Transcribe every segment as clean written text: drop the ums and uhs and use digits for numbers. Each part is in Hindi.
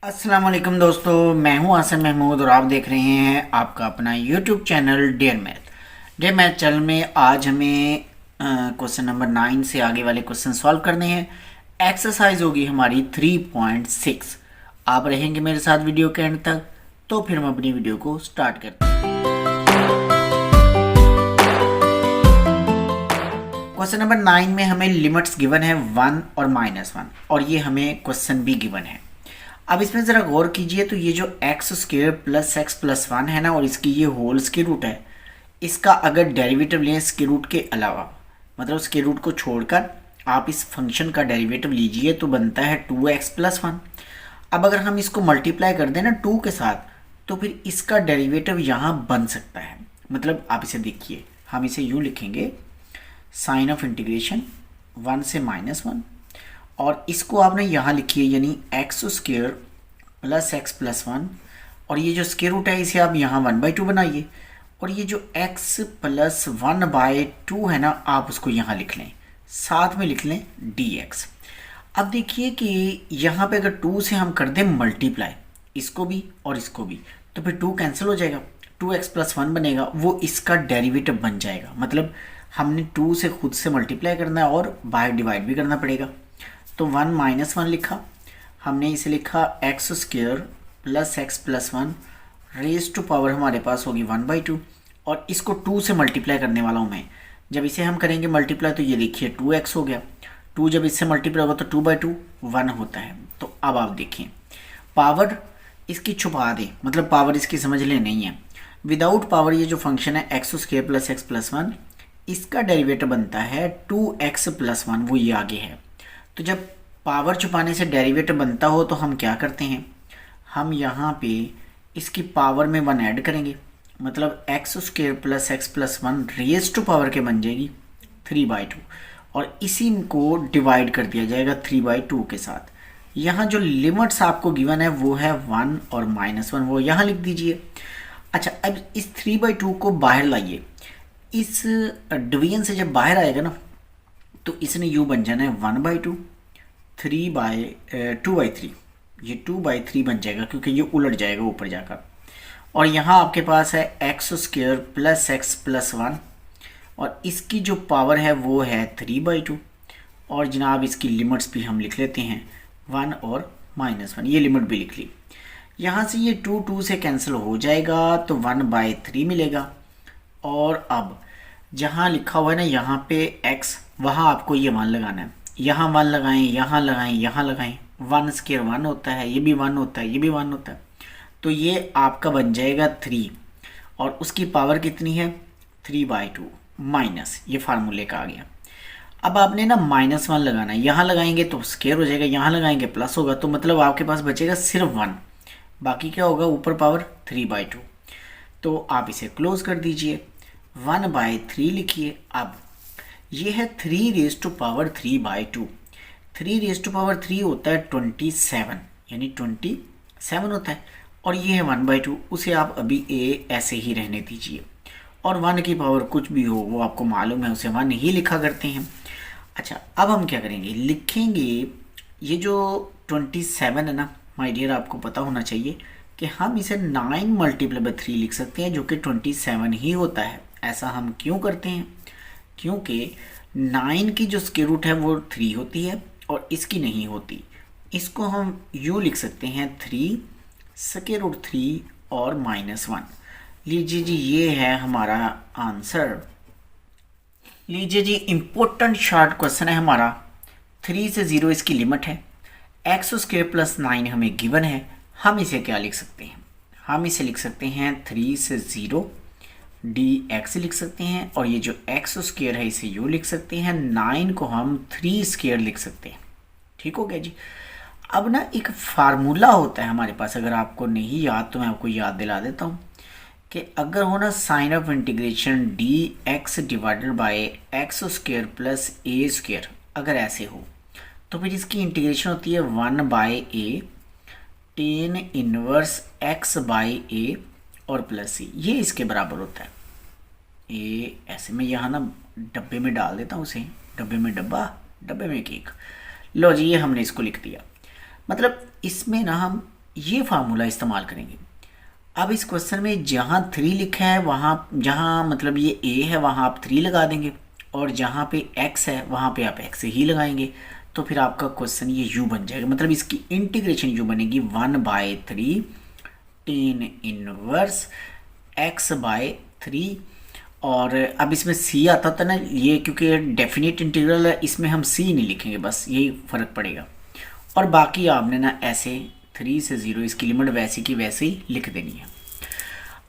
अस्सलाम वालेकुम दोस्तों, मैं हूं आसिम महमूद और आप देख रहे हैं आपका अपना YouTube channel dare math channel में। आज हमें क्वेश्चन नंबर 9 से आगे वाले क्वेश्चन सॉल्व करने हैं। एक्सरसाइज होगी हमारी 3.6। आप रहेंगे मेरे साथ वीडियो के एंड तक, तो फिर हम अपनी वीडियो को स्टार्ट करते हैं। क्वेश्चन नंबर 9 में हमें लिमिट्स गिवन है 1 और -1, और ये हमें क्वेश्चन भी गिवन है। अब इसमें ज़रा गौर कीजिए, तो ये जो x square plus x plus 1 है ना, और इसकी ये होल स्क्वायर रूट है, इसका अगर डेरिवेटिव लें स्क्वायर रूट के अलावा, मतलब स्क्वायर रूट को छोड़कर आप इस फंक्शन का डेरिवेटिव लीजिए तो बनता है 2x प्लस 1। अब अगर हम इसको मल्टीप्लाई कर दें ना 2 के साथ, तो फिर इसका डेरिवेटिव यहाँ बन सकता है। मतलब आप इसे देखिए, हम इसे यूँ लिखेंगे, साइन ऑफ इंटीग्रेशन 1 से -1, और इसको आपने यहाँ लिखिए, यानी x square plus x plus 1, और ये जो स्क्वायर रूट है इसे आप यहाँ 1/2 बनाइए, और ये जो x प्लस 1/2 है ना, आप उसको यहाँ लिख लें, साथ में लिख लें dx। अब देखिए कि यहाँ पे अगर 2 से हम कर दें मल्टीप्लाई, इसको भी और इसको भी, तो फिर 2 कैंसिल हो जाएगा, 2x प्लस 1 बनेगा, वो इसका डेरिवेटिव बन जाएगा। मतलब हमने 2 से खुद से मल्टीप्लाई करना है और बाहर डिवाइड भी करना पड़ेगा। तो 1 -1 लिखा हमने, इसे लिखा x square plus x plus 1 raise to power हमारे पास होगी 1/2, और इसको 2 से मल्टीप्लाई करने वाला हूँ मैं। जब इसे हम करेंगे मल्टीप्लाई तो ये देखिए 2x हो गया, 2 जब इससे मल्टीप्लाई होगा तो 2/2 1 होता है। तो अब आप देखिए, पावर इसकी छुपा दें, मतलब पावर इसकी समझ ले नहीं है। विदाउट पावर ये जो फंक्शन है x square plus x plus 1, इसका डेरिवेटिव बनता है 2x प्लस 1, वो ये आगे है। तो जब पावर छुपाने से डेरिवेटिव बनता हो तो हम क्या करते हैं, हम यहाँ पे इसकी पावर में 1 ऐड करेंगे, मतलब x square plus x plus 1 raise to power के बन जाएगी 3/2, और इसी को डिवाइड कर दिया जाएगा 3/2 के साथ। यहाँ जो लिमिट्स आपको गिवन है वो है 1 और -1, वो यहाँ लिख दीजिए। अच्छा, अब इस 3/2 को बाहर लाइए, इस डिवीजन से जब बाहर आएगा ना, तो इसने यू बन जाना है 1/2, 2/3, ये 2/3 बन जाएगा क्योंकि ये उलट जाएगा ऊपर जाकर। और यहाँ आपके पास है x square plus x plus 1, और इसकी जो पावर है वो है 3/2, और जनाब इसकी लिमिट्स भी हम लिख लेते हैं 1 और -1, ये लिमिट भी लिख ली। यहाँ से ये 2 से कैंसिल हो जाएगा तो 1/3 मिलेगा। और अब जहाँ लिखा हुआ है ना यहाँ पे x, वहाँ आपको ये 1 लगाना है, यहाँ 1 लगाएं, यहाँ लगाएं, यहाँ लगाएं। 1 स्क्वायर 1 होता है, ये भी 1 होता है, ये भी 1 होता है, तो ये आपका बन जाएगा 3, और उसकी पावर कितनी है 3/2 माइनस, ये फार्मूले का आ गया। अब आपने ना -1 लगाना है, यहाँ लगाएंगे तो स्क्वायर हो जाएगा, यहाँ लगाएंगे प्लस होगा, तो मतलब आपके पास बचेगा सिर्फ 1, बाकी क्या होगा ऊपर पावर 3/2। तो आप इसे क्लोज कर दीजिए, 1/3 लिखिए। अब ये है 3 raise to power 3/2, 3 raise to power 3 होता है 27, यानी 27 होता है, और ये है 1/2, उसे आप अभी ऐसे ही रहने दीजिए। और 1 की पावर कुछ भी हो वो आपको मालूम है, उसे 1 ही लिखा करते हैं। अच्छा, अब हम क्या करेंगे, लिखेंगे ये जो 27 है ना माय डियर, आपको पता होना चाहिए कि हम इसे 9 मल्टीप्लाई बाय 3 लिख सकते हैं, जो कि 27 ही होता है। ऐसा हम क्यों करते हैं, क्योंकि 9 की जो स्क्वायर रूट है वो 3 होती है और इसकी नहीं होती। इसको हम यूँ लिख सकते हैं 3 स्क्वायर रूट 3 और -1। लीजिए जी, ये है हमारा आंसर। लीजिए जी, इम्पोर्टेंट शॉर्ट क्वेश्चन है हमारा। 3 से 0 इसकी लिमिट है, एक्स स्क्वायर प्लस 9 हमें गिवन है। हम इसे क्या लिख सकते हैं, हम इसे लिख सकते हैं 3 से 0 dx लिख सकते हैं, और ये जो एक्स स्क्वायर है इसे यू लिख सकते हैं, 9 को हम 3 स्क्वायर लिख सकते हैं। ठीक हो गया जी। अब ना एक फार्मूला होता है हमारे पास, अगर आपको नहीं याद तो मैं आपको याद दिला देता हूँ कि अगर हो ना sine of integration dx divided by x square plus a square, अगर ऐसे हो तो फिर इसकी इंटीग्रेशन होती है 1/a tan इनवर्स x/a और प्लस सी, ये इसके बराबर होता है। ये ऐसे में यहाँ ना डब्बे में डाल देता हूँ, उसे डब्बे में डब्बा, डब्बे में केक। लो जी, ये हमने इसको लिख दिया। मतलब इसमें ना हम ये फार्मूला इस्तेमाल करेंगे। अब इस क्वेश्चन में जहाँ 3 लिखा है वहाँ, जहाँ मतलब ये a है वहाँ आप 3 लगा देंगे, और जहाँ पे x है वहाँ पे आप x ही लगाएंगे। तो फिर आपका क्वेश्चन ये u बन जाएगा, मतलब इसकी इंटीग्रेशन u बनेगी 1/3 tan इनवर्स x/3। और अब इसमें c आता था ना, ये क्योंकि डेफिनेट इंटीग्रल है इसमें हम c नहीं लिखेंगे, बस यही फ़र्क पड़ेगा। और बाकी आपने ना ऐसे 3 से 0 इसकी लिमिट वैसी की वैसे ही लिख देनी है।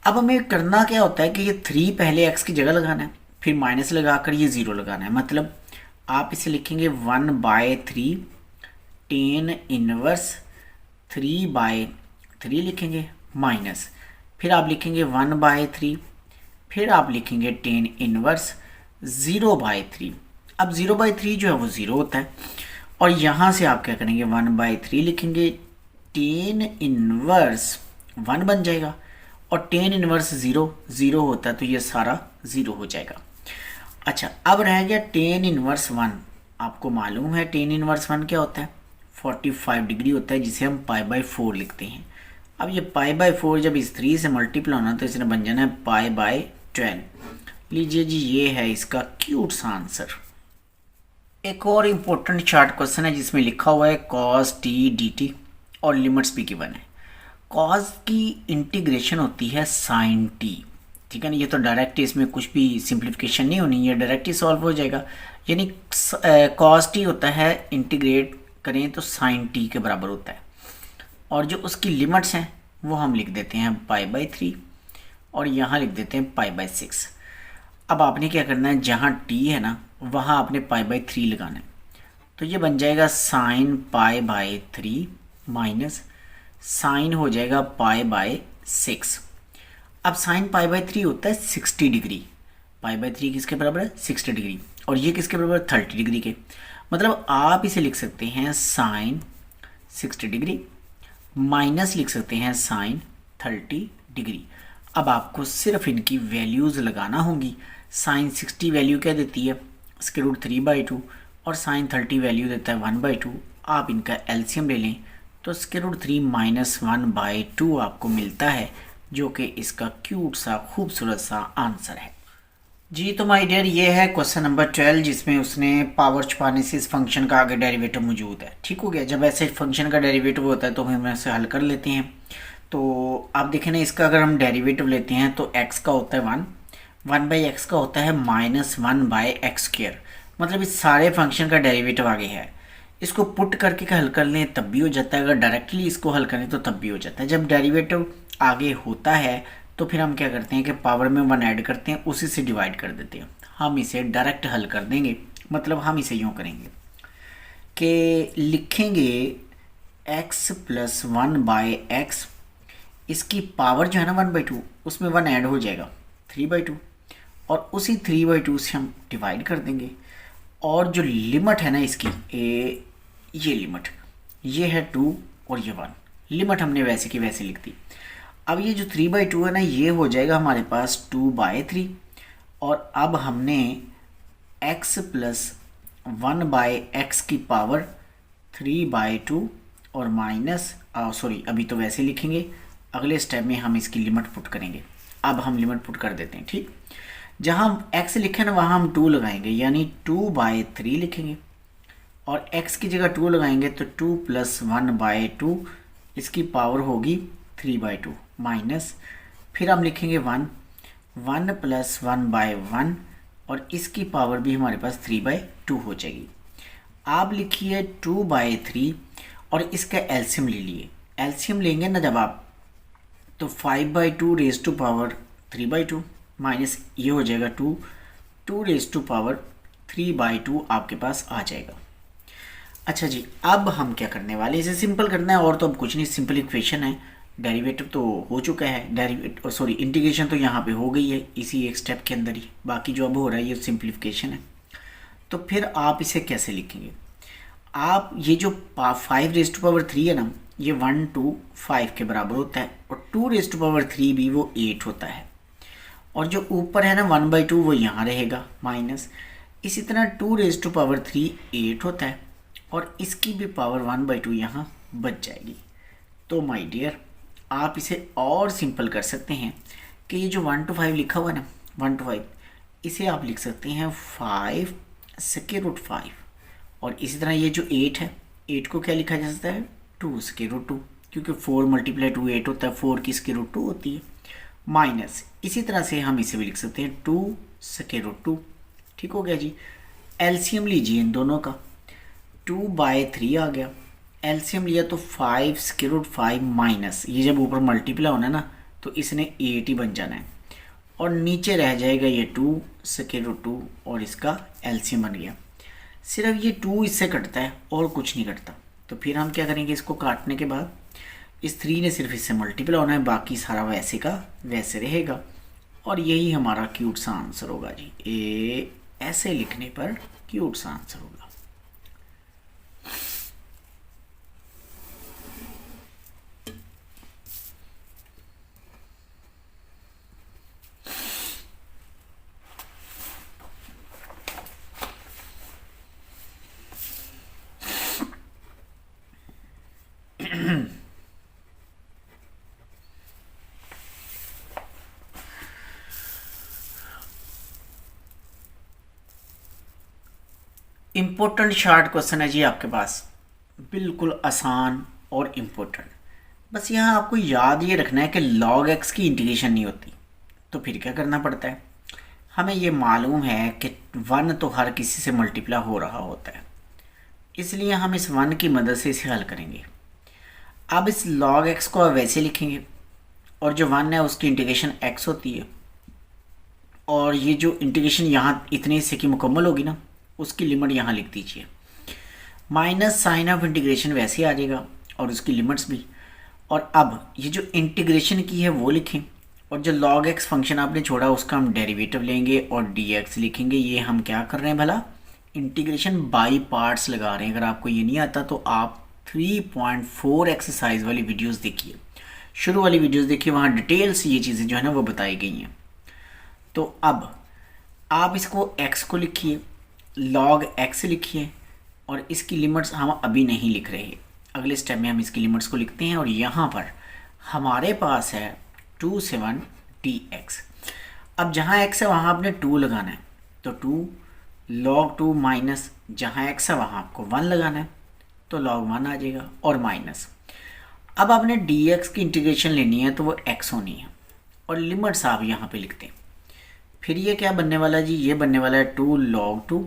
अब हमें करना क्या होता है कि ये 3 पहले x की जगह लगाना है, फिर माइनस लगाकर ये 0 लगाना है। मतलब आप इसे लिखेंगे 1/3 tan इनवर्स 3/3 लिखेंगे, माइनस फिर आप लिखेंगे 1/3, फिर आप लिखेंगे tan इनवर्स 0/3। अब 0/3 जो है वो 0 होता है, और यहाँ से आप क्या करेंगे 1/3 लिखेंगे, tan इनवर्स 1 बन जाएगा, और tan इनवर्स 0 होता है तो ये सारा 0 हो जाएगा। अच्छा, अब रह गया tan इनवर्स 1। आपको मालूम है tan इनवर्स 1 क्या होता है, 45 डिग्री होता है, जिसे हम π/4 लिखते हैं। अब ये π/4 जब इस 3 से मल्टीप्लाई होना तो इसने बन जाना है π/12। लीजिए जी, ये है इसका क्यूट सा आंसर। एक और इम्पोर्टेंट चार्ट क्वेश्चन है जिसमें लिखा हुआ है cos t dt और लिमिट्स भी गिवन है। cos की इंटीग्रेशन होती है sin t, ठीक है ना। ये तो डायरेक्ट, इसमें कुछ भी सिंप्लीफिकेशन नहीं होनी, ये डायरेक्ट ही सॉल्व हो जाएगा। यानी cos t होता है, इंटीग्रेट करें तो sin t के बराबर होता है, और जो उसकी लिमिट्स हैं वो हम लिख देते हैं π/3, और यहाँ लिख देते हैं π/6। अब आपने क्या करना है, जहाँ t है ना वहाँ आपने π/3 लगाना है, तो ये बन जाएगा sin π/3 माइनस साइन हो जाएगा π/6। अब साइन π/3 होता है 60 डिग्री। π/3 किसके बराबर है, 60 डिग्री, और ये किसके बराबर है, 30 डिग्री के। मतलब आप इसे लिख सकते हैं साइन 60 डिग्री माइनस लिख सकते हैं साइन 30 डिग्री। अब आपको सिर्फ इनकी वैल्यूज़ लगाना होंगी। साइन 60 वैल्यू क्या देती है, √3/2, और साइन 30 वैल्यू देता है 1/2। आप इनका एलसीएम ले लें तो √3 माइनस 1/2 आपको मिलता है, जो कि इसका क्यूट सा खूबसूरत सा आंसर है। जी तो माय डियर, ये है क्वेश्चन नंबर 12, जिसमें उसने पावर छुपाने से इस फंक्शन का आगे डेरिवेटिव मौजूद है। ठीक हो गया। जब ऐसे फंक्शन का डेरिवेटिव होता है तो हम इसे हल कर लेते हैं। तो आप देखें ना, इसका अगर हम डेरिवेटिव लेते हैं तो x का होता है 1/x का होता है -1/x²। मतलब इस सारे फंक्शन का डेरिवेटिव आगे है। इसको पुट करके हल कर लें तब भी हो जाता है, अगर डायरेक्टली इसको हल करें तो तब भी हो जाता है। जब डेरिवेटिव आगे होता है तो फिर हम क्या करते हैं कि पावर में 1 ऐड करते हैं, उसी से डिवाइड कर देते हैं। हम इसे डायरेक्ट हल कर देंगे। मतलब हम इसे यूँ करेंगे कि लिखेंगे x + 1/x, इसकी पावर जो है ना 1/2, उसमें 1 ऐड हो जाएगा 3/2, और उसी 3/2 से हम डिवाइड कर देंगे। और जो लिमिट है ना इसकी, ये लिमिट, ये है 2 और ये 1, लिमिट हमने वैसे की वैसे लिख दी। अब ये जो 3/2 है ना, ये हो जाएगा हमारे पास 2/3, और अब हमने x + 1/x की पावर 3/2 और माइनस सॉरी अभी तो वैसे लिखेंगे, अगले स्टेप में हम इसकी लिमिट पुट करेंगे। अब हम लिमिट पुट कर देते हैं। ठीक, जहाँ हम x लिखे ना वहाँ हम 2 लगाएंगे, यानी 2/3 लिखेंगे, और x की जगह 2 लगाएंगे तो 2 + 1/2, इसकी पावर होगी 3/2 माइनस, फिर हम लिखेंगे 1 + 1/1, और इसकी पावर भी हमारे पास 3/2 हो जाएगी। आप लिखिए 2/3 और इसका एलसीएम ले लिए। एलसीएम लेंगे ना जब आप, तो 5/2 रेज़ टू पावर 3/2 माइनस ये हो जाएगा 2 रेज़ टू पावर 3/2 आपके पास आ जाएगा। अच्छा जी, अब हम क्या करने वाले, इसे सिंपल करना है, और तो अब कुछ नहीं, सिंपल इक्वेशन है। डेरिवेटिव तो हो चुका है, इंटीग्रेशन तो यहाँ पे हो गई है इसी एक स्टेप के अंदर ही। बाकी जो अब हो रहा है ये सिंप्लीफिकेशन है। तो फिर आप इसे कैसे लिखेंगे, आप ये जो 5/3 है ना, ये 1 to 5 के बराबर होता है, और 2/3 भी वो 8 होता है, और जो ऊपर है ना 1/2 वो यहाँ रहेगा माइनस। इसी तरह 2/3 8 होता है, और इसकी भी पावर 1/2 यहाँ बच जाएगी। तो माय डियर आप इसे और सिंपल कर सकते हैं कि ये जो 1 to 5 लिखा हुआ है ना, 1 to 5, इसे आप लिख सकते हैं 5 स्क्वायर रूट 5। और इसी तरह ये जो 8 है, 8 को क्या लिखा जा सकता है, 2 स्क्वायर रूट 2, क्योंकि 4 मल्टीप्लाई 2 8 होता है, 4 की स्क्वायर रूट 2 होती है, माइनस इसी तरह से हम इसे भी लिख सकते हैं 2 स्क्वायर रूट 2। ठीक हो गया जी। एलसीएम लीजिए इन दोनों का, 2/3 आ गया। एलसीएम लिया तो 5 स्क्वायर रूट 5 माइनस, ये जब ऊपर मल्टीप्लाई होना है ना तो इसने 8 ही बन जाना है, और नीचे रह जाएगा ये 2 स्क्वायर रूट 2 और इसका एलसीएम बन गया। सिर्फ ये 2 इससे कटता है और कुछ नहीं कटता। तो फिर हम क्या करेंगे, इसको काटने के बाद इस 3 ने सिर्फ इससे मल्टीप्लाई होना है, बाकी सारा वैसे का वैसे रहेगा, और यही हमारा क्यूट सा आंसर होगा जी। ऐसे लिखने पर क्यूट सा आंसर होगा। इम्पोर्टेंट शार्ट क्वेश्चन है जी आपके पास, बिल्कुल आसान और इम्पोर्टेंट। बस यहाँ आपको याद ये रखना है कि log x की इंटीग्रेशन नहीं होती। तो फिर क्या करना पड़ता है, हमें ये मालूम है कि 1 तो हर किसी से मल्टीप्लाई हो रहा होता है, इसलिए हम इस 1 की मदद से इसे हल करेंगे। अब इस log x को वैसे लिखेंगे, और जो 1 है उसकी इंटीग्रेशन x होती है, और ये जो इंटीग्रेशन यहाँ इतने हिस्से की मुकम्मल होगी ना, उसकी लिमिट यहाँ लिख दीजिए। माइनस साइन ऑफ इंटीग्रेशन वैसे आ जाएगा और उसकी लिमिट्स भी। और अब ये जो इंटीग्रेशन की है वो लिखें, और जो log x फंक्शन आपने छोड़ा उसका हम डेरिवेटिव लेंगे और dx लिखेंगे। ये हम क्या कर रहे हैं भला, इंटीग्रेशन बाई पार्ट्स लगा रहे हैं। अगर आपको ये नहीं आता तो आप 3.4 एक्सरसाइज वाली वीडियोस देखिए, शुरू वाली वीडियोस देखिए, वहाँ डिटेल से ये चीज़ें जो है ना वो बताई गई हैं। तो अब आप इसको x को लिखिए, log x लिखिए, और इसकी लिमिट्स हम अभी नहीं लिख रहे, अगले स्टेप में हम इसकी लिमिट्स को लिखते हैं। और यहाँ पर हमारे पास है 2 7 dx। अब जहाँ x है वहाँ आपने 2 लगाना है, तो 2 log 2 माइनस जहाँ x है वहाँ आपको 1 लगाना है, तो log 1 आ जाएगा, और माइनस। अब आपने dx की इंटीग्रेशन लेनी है तो वो x होनी है, और लिमिट्स आप यहाँ पे लिखते हैं। फिर ये क्या बनने वाला जी, ये बनने वाला है 2 log 2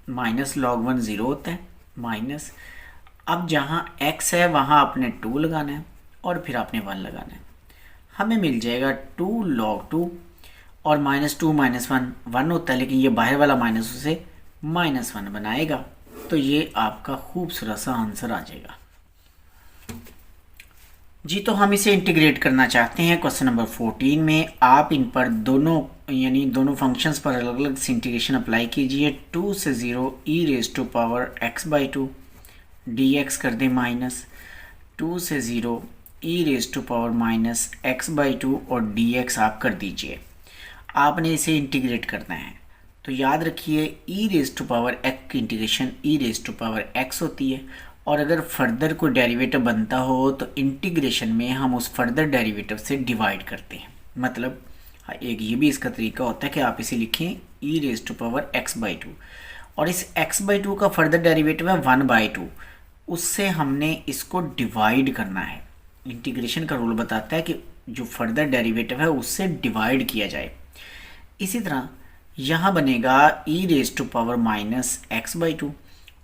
माइनस log 1 0 होता है, माइनस। अब जहाँ x है वहाँ आपने 2 लगाना है और फिर आपने 1 लगाना है, हमें मिल जाएगा 2 log 2, और माइनस 2 माइनस 1 1 होता है, लेकिन ये बाहर वाला माइनस उसे माइनस 1 बनाएगा। तो ये आपका खूबसूरत सा आंसर आ जाएगा जी। तो हम इसे इंटीग्रेट करना चाहते हैं क्वेश्चन नंबर 14 में। आप इन पर दोनों यानी दोनों फंक्शंस पर अलग अलग से इंटीग्रेशन अप्लाई कीजिए। 2 से 0 e raise to power x/2 dx कर दें माइनस 2 से 0 e raise to power minus x/2 और dx आप कर दीजिए। आपने इसे इंटीग्रेट करना है, तो याद रखिए e raise to power x की integration e raise to power x होती है, और अगर फर्दर कोई डेरिवेटिव बनता हो तो इंटीग्रेशन में हम उस फर्दर डेरिवेटिव से डिवाइड करते हैं। मतलब एक ये भी इसका तरीका होता है कि आप इसे लिखें e raise to power x/2, और इस x/2 का फर्दर डेरिवेटिव है 1/2, उससे हमने इसको डिवाइड करना है। इंटीग्रेशन का रूल बताता है कि जो फर्दर डेरिवेटिव है उससे डिवाइड किया जाए। इसी तरह यहाँ बनेगा e raise to power minus x/2,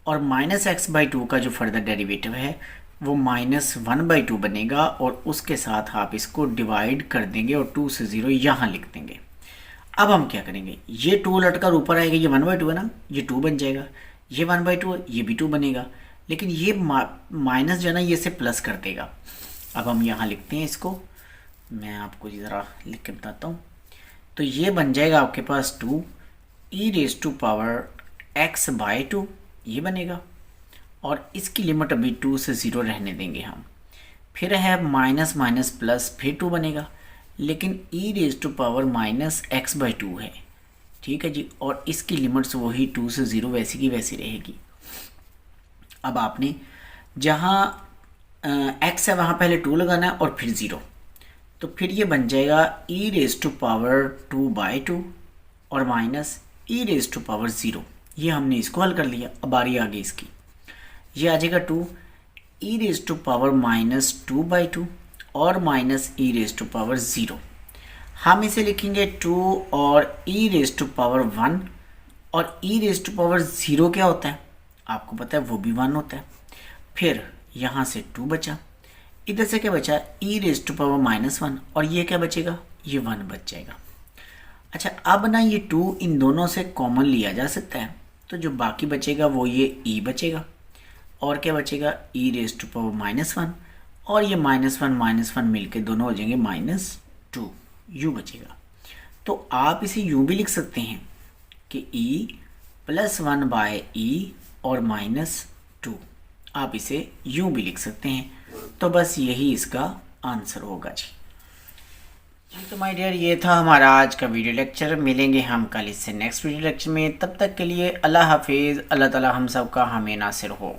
और माइनस x/2 का जो फर्दर डेरिवेटिव है वो माइनस 1/2 बनेगा, और उसके साथ आप इसको डिवाइड कर देंगे और 2 से 0 यहाँ लिख देंगे। अब हम क्या करेंगे, ये 2 लटकर ऊपर आएगा, ये 1/2 है ना, ये 2 बन जाएगा, ये 1/2 ये भी 2 बनेगा, लेकिन ये माइनस जो है ना ये से प्लस कर देगा। अब हम यहाँ लिखते हैं इसको, मैं आपको ज़रा लिख के बताता हूँ। तो ये बन जाएगा आपके पास 2 e raise to power x/2, ये बनेगा, और इसकी लिमिट अभी 2 से 0 रहने देंगे हम। फिर है माइनस माइनस प्लस, फिर 2 बनेगा, लेकिन e raise to power minus x/2 है, ठीक है जी, और इसकी लिमिट्स वही 2 से 0 वैसी की वैसी रहेगी। अब आपने जहाँ एक्स है वहाँ पहले 2 लगाना है और फिर 0, तो फिर ये बन जाएगा e रेज टू पावर 2/2 और minus e raise to power 0। ये हमने इसको हल कर लिया। अब बारी आ गई इसकी, ये आ जाएगा 2 e रेज टू पावर -2/2 और minus e raise to power 0। हम इसे लिखेंगे 2 और e रेज टू पावर 1, और e रेज टू पावर 0 क्या होता है आपको पता है, वो भी 1 होता है। फिर यहाँ से 2 बचा, इधर से क्या बचा e रेज टू पावर -1, और ये क्या बचेगा, ये 1 बच जाएगा। अच्छा अब ना ये 2 इन दोनों से कॉमन लिया जा सकता है, तो जो बाकी बचेगा वो ये e बचेगा, और क्या बचेगा e रेज टू पावर -1, और ये -1 मिलके दोनों हो जाएंगे -2, u बचेगा। तो आप इसे यूँ भी लिख सकते हैं कि e +1/e और -2, आप इसे यूँ भी लिख सकते हैं। तो बस यही इसका आंसर होगा जी। तो माय डियर, ये था हमारा आज का वीडियो लेक्चर। मिलेंगे हम कल इससे नेक्स्ट वीडियो लेक्चर में। तब तक के लिए अल्लाह हाफिज़। अल्लाह ताला हम सब का हमें नासिर हो।